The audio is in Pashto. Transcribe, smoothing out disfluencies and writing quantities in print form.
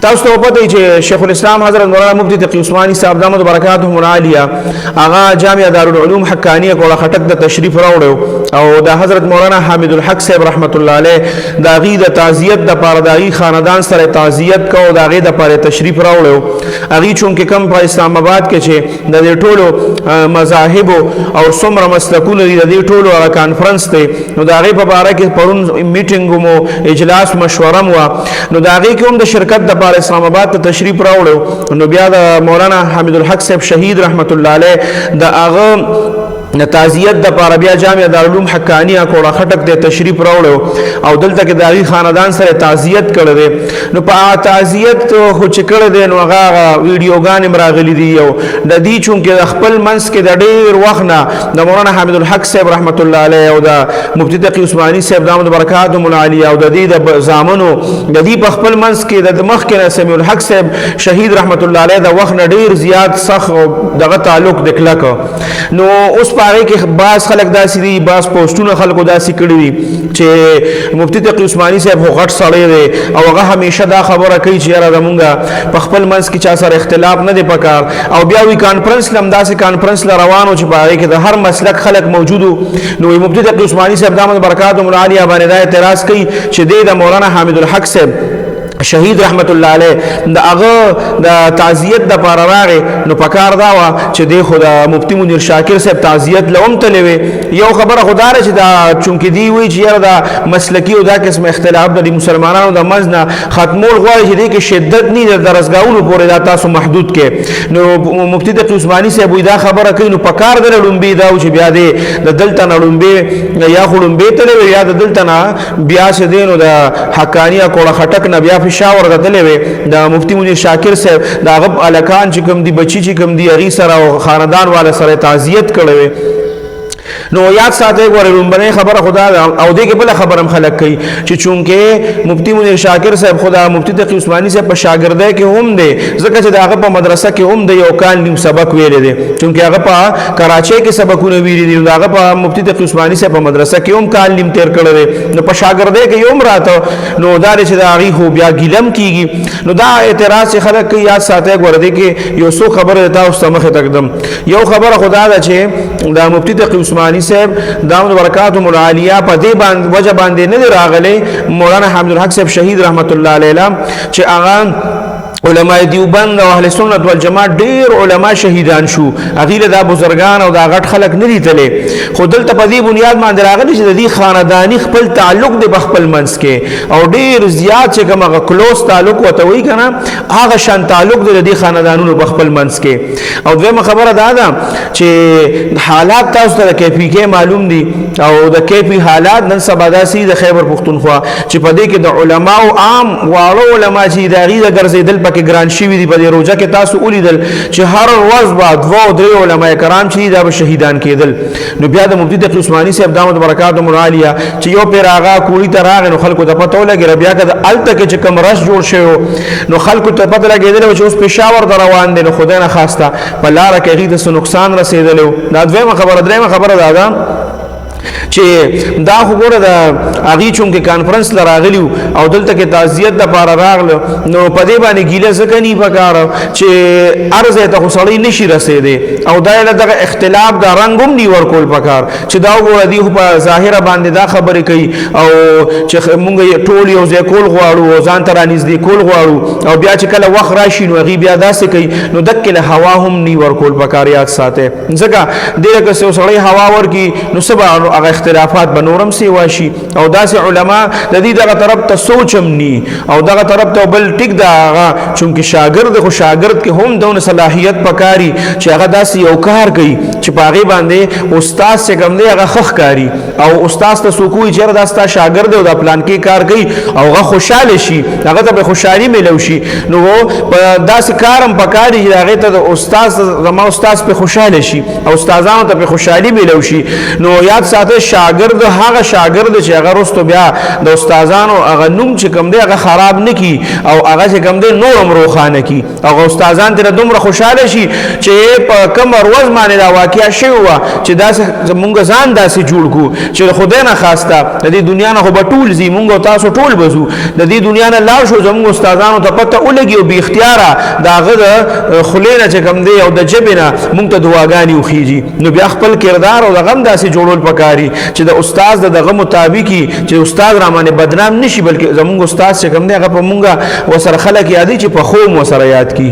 تاسو ته پته چې شیخ الاسلام حضرت مولانا مفتی تقی عثماني صاحب دامت برکاتهم العالیه هغه جامع دارالعلوم حقانیه کوله خټک د تشریف راوړو او د حضرت مولانا حامد الحق صاحب رحمت الله علیه د غي د تعزیت د پارداغي خاندان سره تعزیت کو د غي د پاره تشریف راوړو هغه چونکه کم په اسلام آباد کې چې د ټولو مذاهب او څومره مسلکونه دي د ټولو هغه کانفرنس ته نو د غي په اړه کې پرون میټینګ مو اجلاس مشوره مو نو د غي کوم د شرکت د پاره اسلام آباد ته تشریف راوړو نو بیا د مولانا حامد الحق صاحب شهید رحمت الله علیه د هغه تعزیت د پاره بیا جامع دارالعلوم حقانیه کوړه خټک د تشریف راوړو او دلته کې داغي خاندان سره تعزیت کړل نو په تعزیت خو چې کړل دي نو هغه ویډیوګان مراغلي دي او د دې چونکه خپل منس کې د ډېر وخت نه د مولانا حامد الحق صاحب رحمت الله علیه او د مفتی تقی عثماني صاحب دامت برکاتهم العالیه او د دې د زامنو د دې په خپل منس کې د مخ کې سمیع الحق صاحب شهید رحمت الله علیه د وخت نه ډېر زیات سخت دغه تعلق دکلک نو اوس پاره کې باز خلک داسې دي باز پوسټونه خلکو داسې کړی دي چې مفتی تقی عثماني صاحب هو غټ سړی دی او هغه همیشه دا خبره کوي چې یاره زمونږ په خپل منځ کې چا سره اختلاف نه دی پکار او بیا وی کانفرنس لم داسې کانفرنس ل روانو چې په هغه کې د هر مسلک خلک موجودو نو مفتی تقی عثماني صاحب دامت برکاتهم العالیه باندې دا اعتراض کوي چې د مولانا حامد الحق صاحب شهید رحمت الله علیه د هغه د تعزیت د پاره راغې نو پکار دا وا چې د خدا مفتی منیر شاکر صاحب تعزیت لوم تلوي یو خبره خدای چې دا چونکه دی وی چې دا مسلکی او دا قسم اختلاف د مسلمانانو د مزنه ختمول غواړي چې د شدت نه د درسګاونو پورې دا تاسو محدود کې نو مفتی تقی عثماني صاحب دا خبره کوي نو پکار درلوم بي دا چې بیا د دلته نړوم بي یا خړوم بي تلوي یا د دلته نه بیا څه دینو د حقانیه کوړه خټک نه بیا شاور غتلې وي د مفتی منیر شاکر صاحب دا غب الکان چې کوم دی بچی چې کوم دی اغي سره او خاندان والا سره تعزیت کړي وي نو یاد ساته ورلمبنه خبره خدا او دغه بل خبرم خلک کوي چې چونکه مفتی منیر شاکر صاحب خدا مفتی تقی عثماني صاحب په شاګردای کې هم دی ځکه چې داغه په مدرسه کې هم دی یو کال نیم سبق ویل دي چونکه هغه په کراچۍ کې سبقونه ویل دي داغه په مفتی تقی عثماني صاحب په مدرسه کې هم کال نیم تیر کړل نو په شاګردای کې یوم راته نو دا چې دا غي خو بیا ګلم کیږي نو دا اعتراض خلک کوي یاد ساته ورته کې یو څو خبره تاسو مخه تقدم یو خبره خدا دا چې دا مفتی تقی عثماني صاحب دامت برکاتهم العالیه په دې باندې وجه باندې نه راغلي مولانا حامد الحق صاحب شهید رحمت الله علیه چې هغه علماء دیوبند او اهل سنت والجماعت ډیر علما شهیدان شو اغیله دا بزرگان او دا غټ خلک نه دي تله خو دلته په دې بنیاد باندې راغلي چې د دې خاندانی خپل تعلق د بخپل منځ کې او ډیر زیات چې کومه کلوز تعلق وته وی کنه هغه شان تعلق د دې خاندانونو بخپل منځ کې او دویمه خبره دا ده چې حالات تاسو ته کیفی کې معلوم دي او د کیفی حالات نن سبا داسي د خیبر پختونخوا چې په دې کې د علما او عام واړو علما چې داغي د ګرځیدل پکې ګران شي وي په روزه کې تاسو ولیدل چې هر ورځ بعد وو درې علماء کرام چې دا شهیدان کېدل نو بیا د مفتی تقی عثماني صاحب دامت برکاتهم العالیه چې یو پیر آغا کوړی ته راغی نو خلکو ته پته ولګی بیا کده الته کې چې کوم رش جوړ شو نو خلکو ته پته لګیدل چې اوس پېښور در روان دي نو خدای نه خواسته په لار کې غي د نقصان رسیدلو دا دویمه خبره درېمه خبره دا چې دا خبره د اغي چونکه کانفرنس لراغلی او دلته کې تعزیت د پاره راغله نو په دې باندې ګیله زکنی پکار چې ارزه ته خصړی نشي رسیدي او دا دغه اختلاف دا رنگوم دی ورکول پکار چې دا وګړي په ظاهره باندې دا خبره کوي او چې مونږ ټول یو ځای کول غواړو ځان تر نږدې کول غواړو او بیا چې کله وخت راشي نو غي بیا داسې کوي نو دکله هوا هم نی ورکول پکار یاد ساته ځکه دغه څه سړی هوا ورکی نو سبا هغه اختلافات بنورم سی واشي او داسې علما د دې دغه طرف ته سوچم ني او دغه طرف ته بل ټیک دا هغه چونکه شاګرد خو شاګرد کې هم دونه صلاحيت پکاري چې هغه داسې یو کار کوي چې پاغي باندې استاد څنګه کوم دی هغه خخ کاری او استاد ته سکوي چې داستا شاګرد او د پلان کې کار کوي او هغه خوشاله شي هغه ته خوشحالي ملو شي نو داسې کارم پکاري چې هغه ته د استاد زما استاد په خوشاله شي او استادانو ته په خوشحالي ملو شي نو یاد ساته شاګرد هغه شاګرد چې هغه رستو بیا د استادانو هغه نوم چې کوم دی هغه خراب نکي او هغه چې کوم دی نورم روخانه کی او استادان تر دومره خوشاله شي چې په کوم ورځ باندې دا واقعیا شوی و چې دا مونږ ځان داسې جوړ کو چې خدای نه خواسته د دې دنیا نه خو به ټول زی مونږ تاسو ټول بزو د دې دنیا نه لاړ شو زموږ استادانو ته پته ولګي او به اختیاره داغه د خلینه چې کوم دی او د جبنه مونږ ته دعاګانی وخیږي نو بیا خپل کردار او دغه داسې جوړول پکاري چې د استاد دغه مطابقي چې استاد را باندې بدنام نشي بلکې زموږ استاد چې کوم دی هغه په مونږه وسره خلک یادي چې په خو مو سره یاد کی